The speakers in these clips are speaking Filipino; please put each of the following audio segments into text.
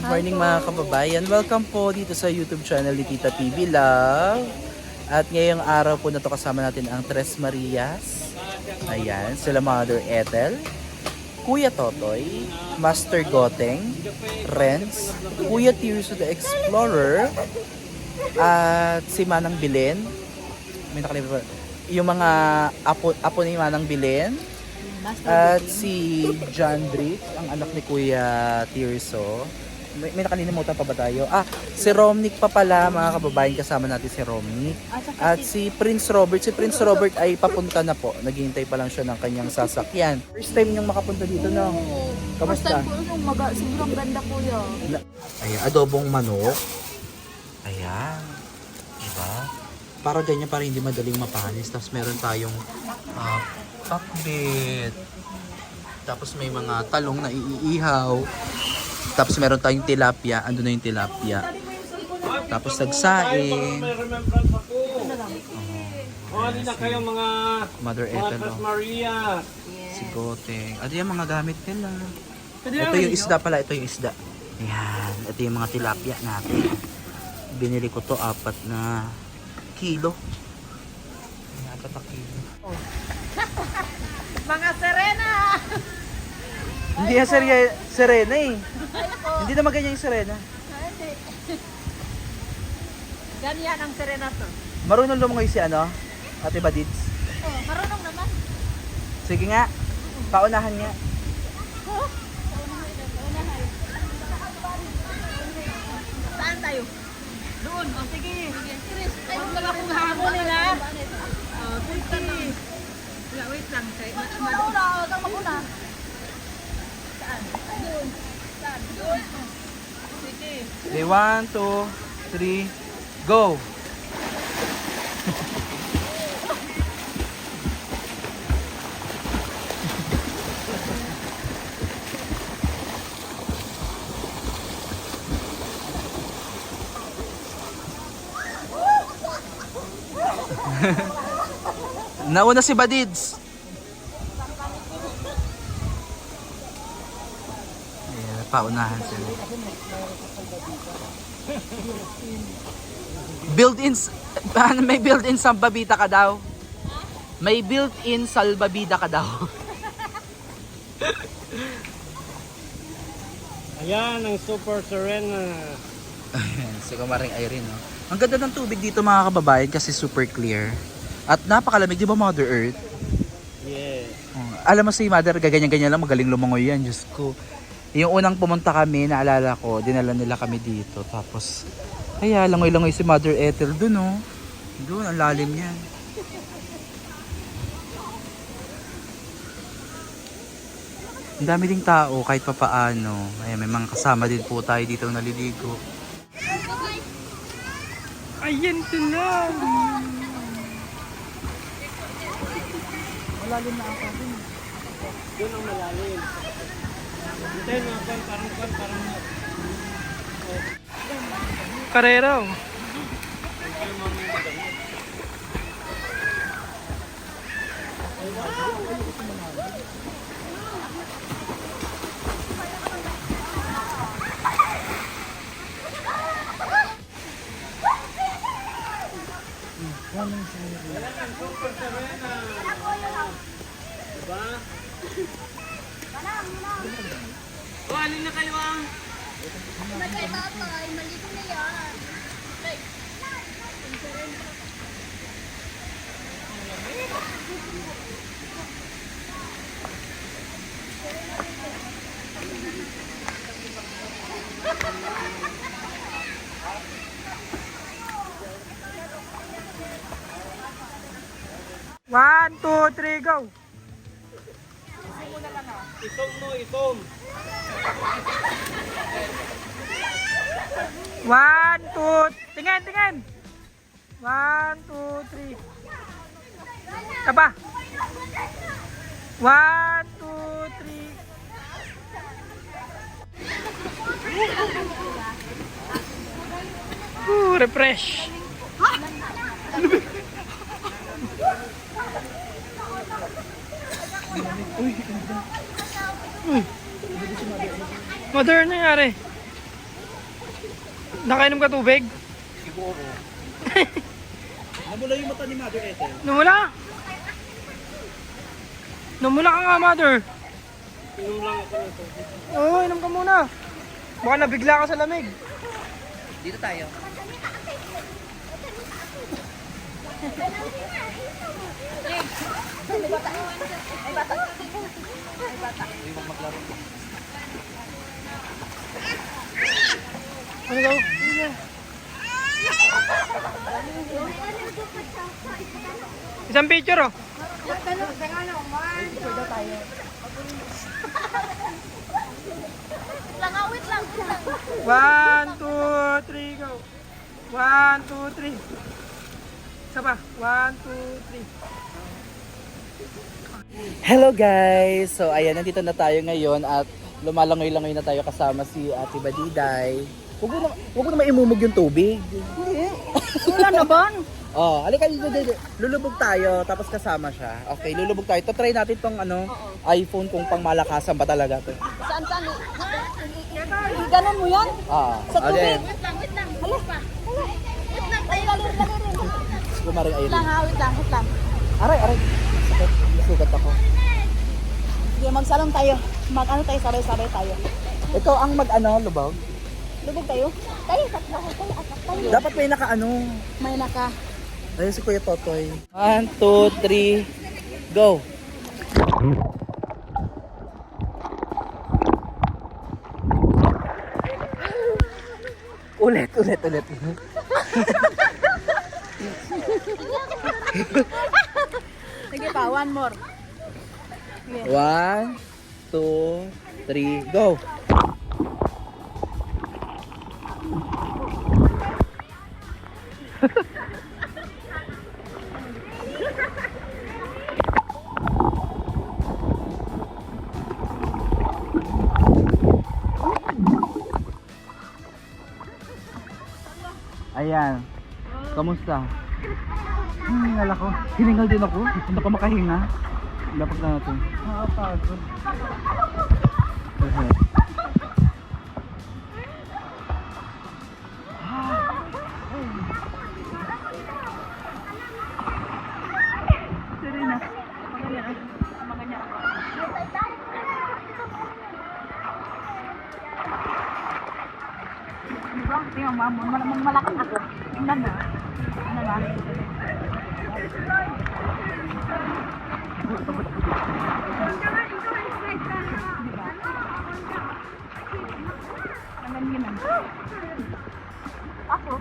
Good morning mga kababayan. Welcome po dito sa YouTube channel ni Tita TV Love. At ngayong araw po na to kasama natin ang Tres Marias. Ayan, sila Mother Ethel, Kuya Totoy, Master Goteng, Renz, Kuya Tirso the Explorer, at si Manang Bilen. May nakalimutan. Yung mga apo ni Manang Bilen. At si John Brick, ang anak ni Kuya Tirso. May nakalimutan pa ba tayo? Si Romnick pa pala, mga kababayan, kasama natin si Romnick. At si Prince Robert. Si Prince Robert ay papunta na po. Naghihintay pa lang siya ng kanyang sasakyan. First time niyong makapunta dito, no? First Kamusta? time po yung sobrang ganda po yun. Ayan, adobong manok. Ayan. Diba? Para ganyan, para hindi madaling mapanis. Tapos meron tayong pakbet. Tapos may mga talong na iihaw. Tapos meron tayong tilapia. Ando na yung tilapia. Tapos nagsaing. May remembrance ako. Na kayo mga Mother Ethel. Tres Maria. Si Goteng. Ito yung mga gamit nila. Ito yung isda pala. Ito yung isda. Ayan. Ito yung mga tilapia natin. Binili ko to 4 na kilo. 4 na kilo. Mga Serena! Hindi yan Serena eh. Hindi naman ganyan yung Serena. Hindi. Ganyan ang Serena to. Marunong lumangoy si Ate Badids. Oh, marunong naman. Sige nga. Paunahan nga. Saan tayo? Doon. Oh, sige. Huwag na akong hamon nila. Oh, sige. Wait lang. Mauna. Huwag kang mauna. Saan? Doon. Saan? Doon. Sige. Okay, 1, 2, 3, go! Nauna si Badids. Ayan, paunahan sila. Built-in, may built-in salbabida ka daw. May built-in salbabida ka daw. Ayan ang Super Serena. Si Kumaring Irene, no? Ang ganda ng tubig dito mga kababayan kasi super clear. At napakalamig, di ba Mother Earth? Yeah. Alam mo si Mother, gaganyan-ganyan lang, magaling lumangoy yan, Diyos ko. Yung unang pumunta kami, naalala ko, dinala nila kami dito. Tapos, kaya langoy-langoy si Mother Ethel dun, oh. Dun, ang lalim yan. Ang dami ding tao, kahit pa paano. Ayan, may mga kasama din po tayo dito naliligo. Ayan sila! Malalim na ako dun. Doon ang malalim. Hintayin mo ako, parang Karero! Super Serena. Diba? O, alin na kayo ang? Maligo na yan. One, two, three, go! Itom mo, itom. 1, 2, tingin! 1, 2, 3. Taba! 1, 2, 3. Refresh! Uy, Mother, ano nangyari? Nakainom ka tubig? Siguro. Namula yung mata ni Mother Ethel. Namula? Namula ka nga, mother. Inom lang ako ng tubig. Oo, inom ka muna. Baka nabigla ka sa lamig. Dito tayo. Ano daw? Isang picture, oh. Langawit lang. 1, 2, 3, go. 1, 2, 3. Isa pa. 1, 2, 3. Hello guys! So ayan, nandito na tayo ngayon at lumalangoy-langoy na tayo kasama si Ate Badiday. Huwag mo na maimumog yung tubig. Wala na ba? Oh, halika dito. Lulubog tayo tapos kasama siya. Okay, lulubog tayo. Try natin tong iPhone kung pang malakasan ba talaga to. Saan? Ganon mo yan? Sa tubig? Alin? Wait lang. Hala pa. Wait lang. Ay, lalir. Kumaring Wait ayun. lang ha, wait lang. Aray. Sakit. Nasugat ako. Sige, magsalong tayo. Mag-ano tayo, sabay-sabay tayo. Ikaw ang lubog. Lubog tayo? Tayo, tatlo ko tayo. Atak tayo. Dapat may May naka. Ayun si Kuya Totoy. 1, 2, 3, go! Ulit. Sige pa, one more. 1, 2, 3, go! Ayan. Kamusta? Hingal ako. Hiningal din ako. Hindi ka makahinga. Dapat na natin. Nakapagod. Tingnan mo, malakas ako. Tingnan mo. Ano ba? Ako.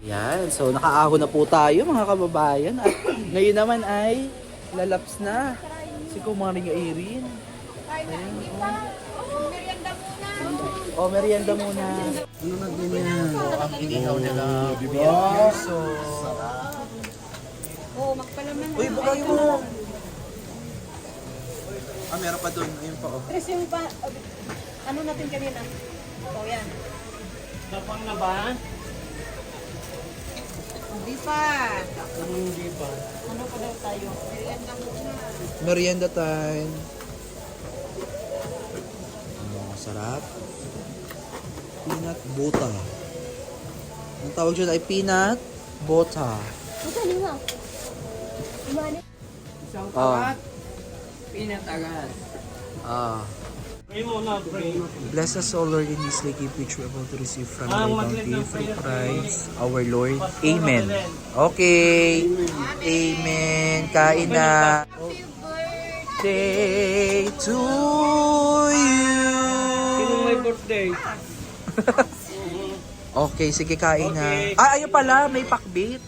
Yan, so nakaahon na po tayo mga kababayan at ngayon naman ay lalaps na si Kumaring Irene. Ayan, oh, merienda muna. Ano na ganyan? Ang inihaw nila. Wow, so... Oo, magpalaman. Uy, bukay mo! Meron pa doon. Ayun pa, oh. Chris, yung pa, ano natin kanina? O, yan. Tapang na ba? Hindi pa. Hindi pa. Ano pa daw tayo? Merienda muna. Merienda time. Oh, sarap. Peanut butter. Ang tawag dyan ay peanut butter. Ito, lima. Imani. Isang Ah. karat. Peanut agad. Ah. Pray mo na, pray. Bless us, O Lord, in this day gift which we are about to receive from Ah, thy mag-lead bounty ng through prayer. Christ our Lord. Amen. Okay. Amen. Kain na. Day to Sino may you. birthday? Okay, sige, kain na. Okay. Ah, ayun pala, may pakbit.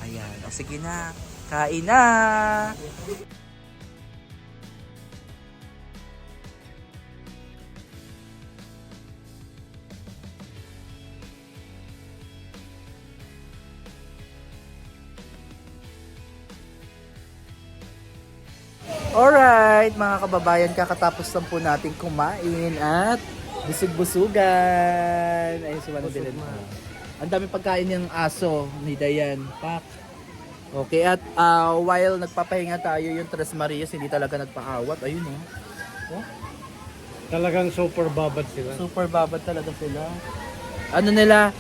Ayan, o sige na. Kain na. Alright, mga kababayan, kakatapos lang po natin kumain at busog-busugan. Ayun si Manong Dylan. Ang dami pagkain ng aso ni Dayan. Pak. Okay, at while nagpapahinga tayo, yung Tres Marias hindi talaga nagpaawat. Ayun oh. Talagang super babad sila. Super babad talaga sila. Ano nila,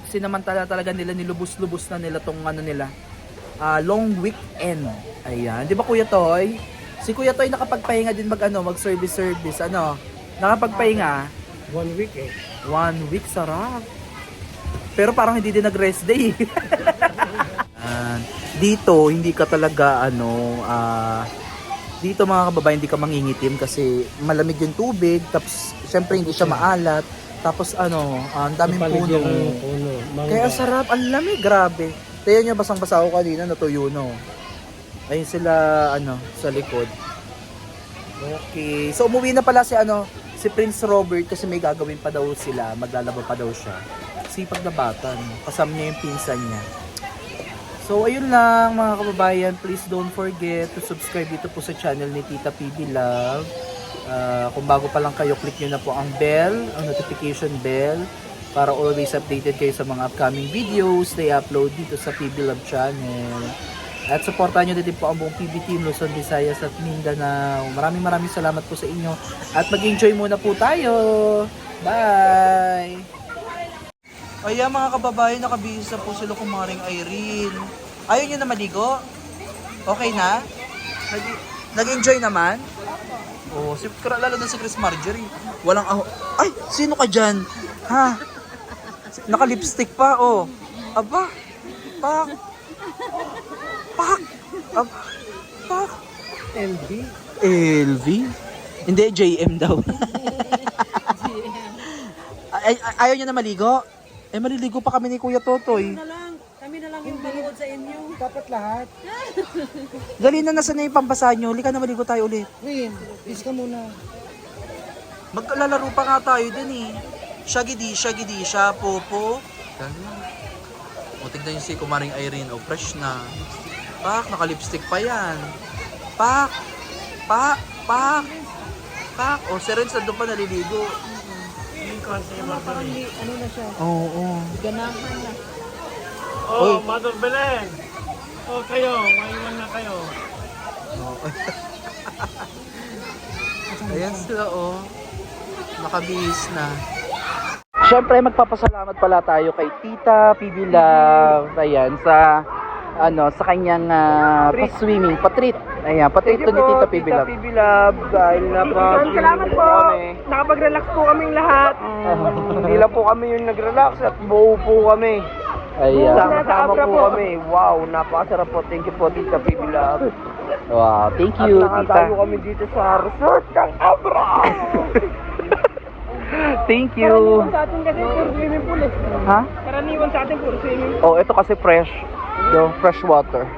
sinamantala talaga nila, nilubos-lubos na nila tong ano nila, long weekend. Ayan. Di ba Kuya Toy? Si Kuya Toy nakapagpahinga din mag-service. Nakapagpahinga. 1 week eh. 1 week, sarap. Pero parang hindi din nag-rest day. Dito, hindi ka talaga, dito mga kababayan, hindi ka mangingitim kasi malamig yung tubig, tapos syempre hindi siya maalat, tapos ang daming puno. Kaya sarap, ang lamig, grabe. Tayo nyo, basang-basa ako kanina, natuyo no. Ayun sila, sa likod. Okay, so umuwi na pala si Prince Robert kasi may gagawin pa daw sila, maglalaba pa daw siya. Sipag na bata, no? Kasama niya yung pinsan niya. So ayun lang mga kababayan, please don't forget to subscribe dito po sa channel ni Tita PB Love. Kung bago pa lang kayo, click nyo na po ang bell, ang notification bell, para always updated kayo sa mga upcoming videos na i-upload dito sa PB Love channel. At supportahan nyo din po ang buong PB Team Luzon, Visayas at Mindanao. Maraming salamat po sa inyo at mag-enjoy muna po tayo. Bye! Ayan mga kababayan, nakabihis na po sila kumaring Irene. Ayaw nyo na maligo? Okay na? Nag-enjoy naman? Oo, lalo na si Chris Marjorie. Walang Ay, sino ka dyan? Ha? Naka-lipstick pa, oh. Aba, pak. Pak. LV? Hindi, JM daw. Ayaw nyo na maligo? Maliligo pa kami ni Kuya Totoy. Kami na lang yung manood sa inyo. Dapat lahat. Dali na, nasa na yung pambasahan nyo. Halika na, maligo tayo ulit. Win, please ka muna. Maglalaro pa nga tayo dun eh. Shaggy siya, popo. O, tignan yung si Kumaring Irene. O, fresh na. Pak, naka-lipstick pa yan. Pak. O, si Renz na doon pa naliligo. Ano na siya? Oo. Ganahan na. Oh, Mother Belen. Oh, kayo, maiwan na kayo. Ayan sila, oh. Nakabihis na. Siyempre, magpapasalamat pala tayo kay Tita PB Love. Ayan, sa kanyang pa-swimming, pa-treat. Ayan, pa-treat to ni Tita PB Love. PB Love, dahil salamat po. Nakapag-relax po kaming lahat. Hindi lang po kami yung nag-relax at buo po kami. Ayan. Sama-sama po kami. Wow, napakasarap po. Thank you po, Tita PB Love. Wow, thank you, at Tita. tayo kami dito sa resort ng Abra. Thank you. Karaniwan sa atin kasi puro swimming pool eh. Ha? Karaniwan sa atin puro swimming pool. Oh, ito kasi fresh. Yung fresh water.